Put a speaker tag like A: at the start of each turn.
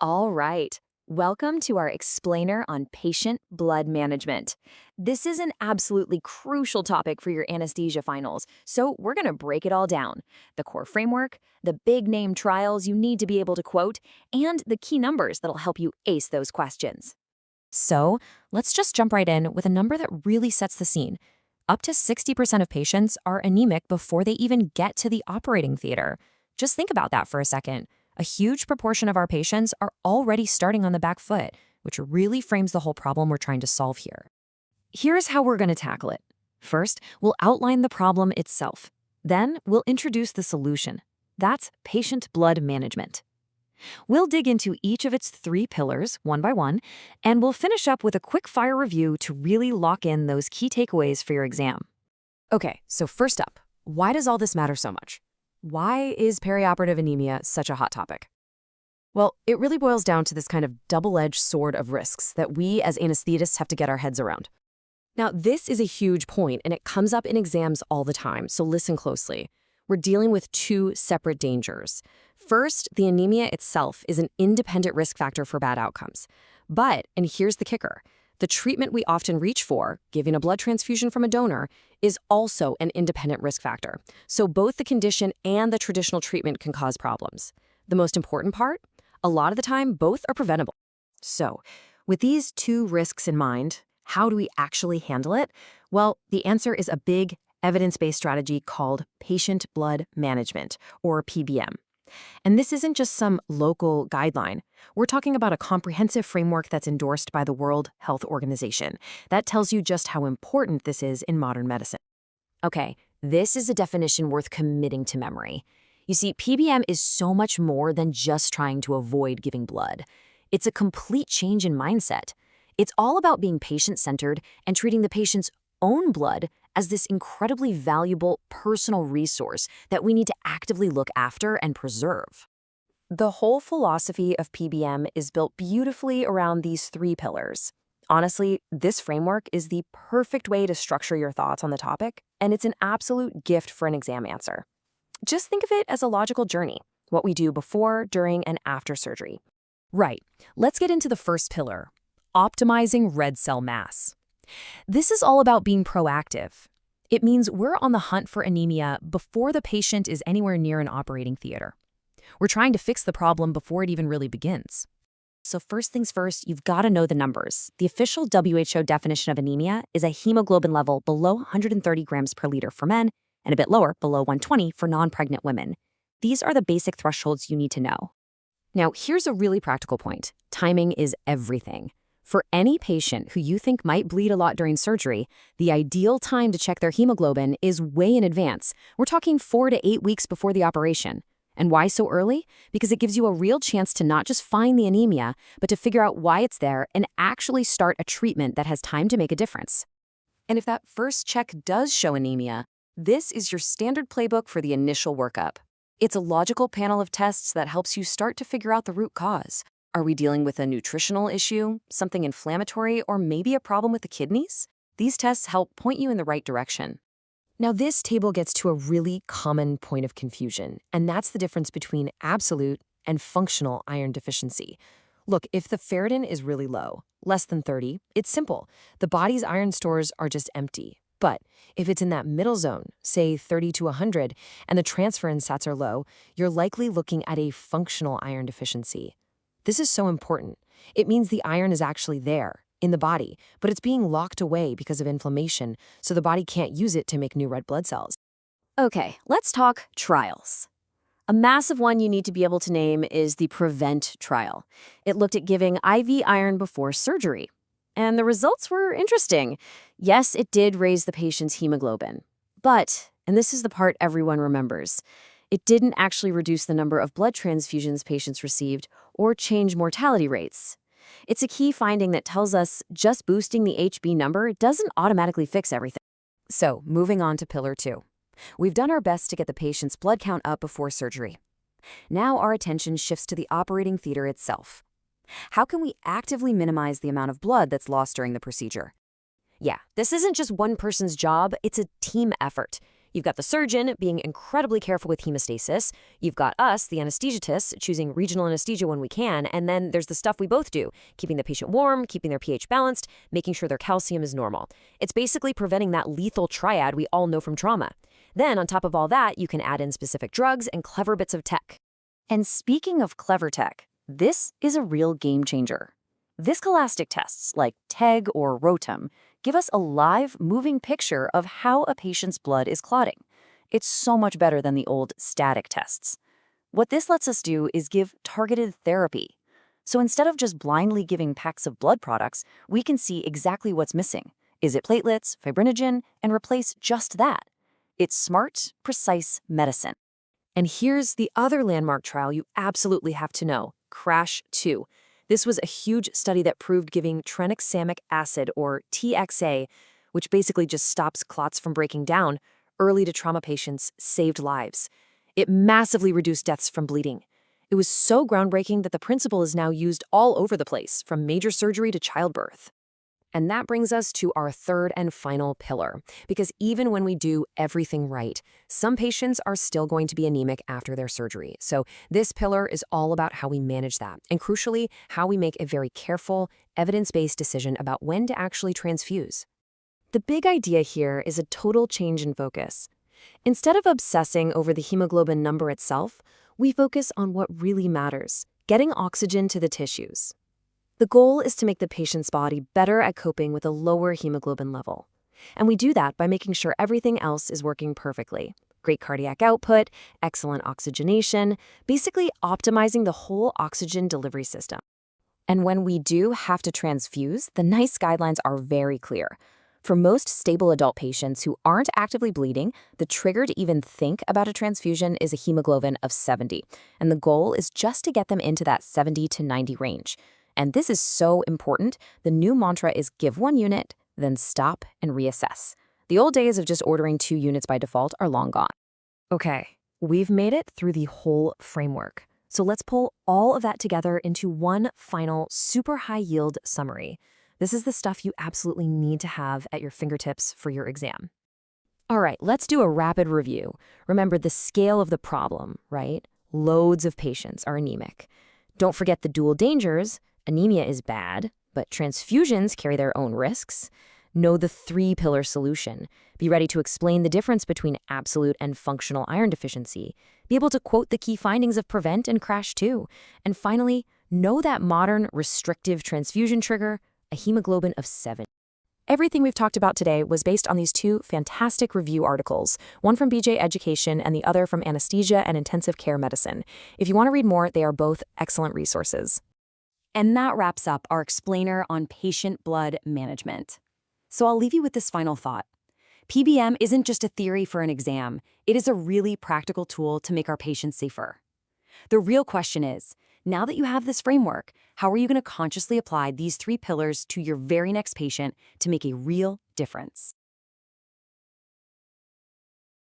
A: All right. Welcome to our explainer on patient blood management. This is an absolutely crucial topic for your anesthesia finals, so we're going to break it all down. The core framework, the big name trials you need to be able to quote, and the key numbers that'll help you ace those questions.
B: So, let's just jump right in with a number that really sets the scene. Up to 60% of patients are anemic before they even get to the operating theater. Just think about that for a second. A huge proportion of our patients are already starting on the back foot, which really frames the whole problem we're trying to solve here. Here's how we're going to tackle it. First, we'll outline the problem itself. Then, we'll introduce the solution. That's patient blood management. We'll dig into each of its three pillars, one by one, and we'll finish up with a quick-fire review to really lock in those key takeaways for your exam. Okay, so first up, why does all this matter so much? Why is perioperative anemia such a hot topic? Well, it really boils down to this kind of double-edged sword of risks that we as anesthetists have to get our heads around. Now, this is a huge point, and it comes up in exams all the time, so listen closely. We're dealing with two separate dangers. First, the anemia itself is an independent risk factor for bad outcomes. But, and here's the kicker, the treatment we often reach for, giving a blood transfusion from a donor, is also an independent risk factor. So both the condition and the traditional treatment can cause problems. The most important part? A lot of the time, both are preventable. So, with these two risks in mind, how do we actually handle it? Well, the answer is a big, evidence-based strategy called patient blood management, or PBM. And this isn't just some local guideline. We're talking about a comprehensive framework that's endorsed by the World Health Organization. That tells you just how important this is in modern medicine. Okay, this is a definition worth committing to memory. You see, PBM is so much more than just trying to avoid giving blood. It's a complete change in mindset. It's all about being patient-centered and treating the patient's own blood as this incredibly valuable personal resource that we need to actively look after and preserve. The whole philosophy of PBM is built beautifully around these three pillars. Honestly, this framework is the perfect way to structure your thoughts on the topic, and it's an absolute gift for an exam answer. Just think of it as a logical journey, what we do before, during, and after surgery. Right, let's get into the first pillar, optimizing red cell mass. This is all about being proactive. It means we're on the hunt for anemia before the patient is anywhere near an operating theater. We're trying to fix the problem before it even really begins. So first things first, you've got to know the numbers. The official WHO definition of anemia is a hemoglobin level below 130 grams per liter for men and a bit lower, below 120 for non-pregnant women. These are the basic thresholds you need to know. Now, here's a really practical point. Timing is everything. For any patient who you think might bleed a lot during surgery, the ideal time to check their hemoglobin is way in advance. We're talking 4 to 8 weeks before the operation. And why so early? Because it gives you a real chance to not just find the anemia, but to figure out why it's there and actually start a treatment that has time to make a difference. And if that first check does show anemia, this is your standard playbook for the initial workup. It's a logical panel of tests that helps you start to figure out the root cause. Are we dealing with a nutritional issue, something inflammatory, or maybe a problem with the kidneys? These tests help point you in the right direction. Now, this table gets to a really common point of confusion, and that's the difference between absolute and functional iron deficiency. Look, if the ferritin is really low, less than 30, it's simple. The body's iron stores are just empty. But if it's in that middle zone, say 30 to 100, and the transferrin sats are low, you're likely looking at a functional iron deficiency. This is so important. It means the iron is actually there, in the body, but it's being locked away because of inflammation, so the body can't use it to make new red blood cells.
A: Okay, let's talk trials. A massive one you need to be able to name is the PREVENT trial. It looked at giving IV iron before surgery. And the results were interesting. Yes, it did raise the patient's hemoglobin. But, and this is the part everyone remembers, it didn't actually reduce the number of blood transfusions patients received or change mortality rates. It's a key finding that tells us just boosting the HB number doesn't automatically fix everything.
B: So, moving on to pillar 2. We've done our best to get the patient's blood count up before surgery. Now our attention shifts to the operating theater itself. How can we actively minimize the amount of blood that's lost during the procedure? Yeah, this isn't just one person's job, it's a team effort.
A: You've got the surgeon being incredibly careful with hemostasis. You've got us, the anesthesiologists, choosing regional anesthesia when we can. And then there's the stuff we both do, keeping the patient warm, keeping their pH balanced, making sure their calcium is normal. It's basically preventing that lethal triad we all know from trauma. Then, on top of all that, you can add in specific drugs and clever bits of tech. And speaking of clever tech, this is a real game changer. Viscoelastic tests like TEG or ROTEM give us a live, moving picture of how a patient's blood is clotting. It's so much better than the old static tests. What this lets us do is give targeted therapy. So instead of just blindly giving packs of blood products, we can see exactly what's missing. Is it platelets, fibrinogen, and replace just that? It's smart, precise medicine. And here's the other landmark trial you absolutely have to know, CRASH 2. This was a huge study that proved giving tranexamic acid, or TXA, which basically just stops clots from breaking down, early to trauma patients saved lives. It massively reduced deaths from bleeding. It was so groundbreaking that the principle is now used all over the place, from major surgery to childbirth. And that brings us to our third and final pillar, because even when we do everything right, some patients are still going to be anemic after their surgery. So this pillar is all about how we manage that, and crucially, how we make a very careful, evidence-based decision about when to actually transfuse. The big idea here is a total change in focus. Instead of obsessing over the hemoglobin number itself, we focus on what really matters, getting oxygen to the tissues. The goal is to make the patient's body better at coping with a lower hemoglobin level. And we do that by making sure everything else is working perfectly. Great cardiac output, excellent oxygenation, basically optimizing the whole oxygen delivery system. And when we do have to transfuse, the NICE guidelines are very clear. For most stable adult patients who aren't actively bleeding, the trigger to even think about a transfusion is a hemoglobin of 70. And the goal is just to get them into that 70 to 90 range. And this is so important. The new mantra is give 1 unit, then stop and reassess. The old days of just ordering 2 units by default are long gone. Okay, we've made it through the whole framework. So let's pull all of that together into one final super high yield summary. This is the stuff you absolutely need to have at your fingertips for your exam. All right, let's do a rapid review. Remember the scale of the problem, right? Loads of patients are anemic. Don't forget the dual dangers. Anemia is bad, but transfusions carry their own risks. Know the 3-pillar solution. Be ready to explain the difference between absolute and functional iron deficiency. Be able to quote the key findings of PREVENT and CRASH 2. And finally, know that modern restrictive transfusion trigger, a hemoglobin of 7. Everything we've talked about today was based on these 2 fantastic review articles, one from BJ Education and the other from Anesthesia and Intensive Care Medicine. If you want to read more, they are both excellent resources. And that wraps up our explainer on patient blood management. So I'll leave you with this final thought. PBM isn't just a theory for an exam. It is a really practical tool to make our patients safer. The real question is, now that you have this framework, how are you going to consciously apply these 3 pillars to your very next patient to make a real difference?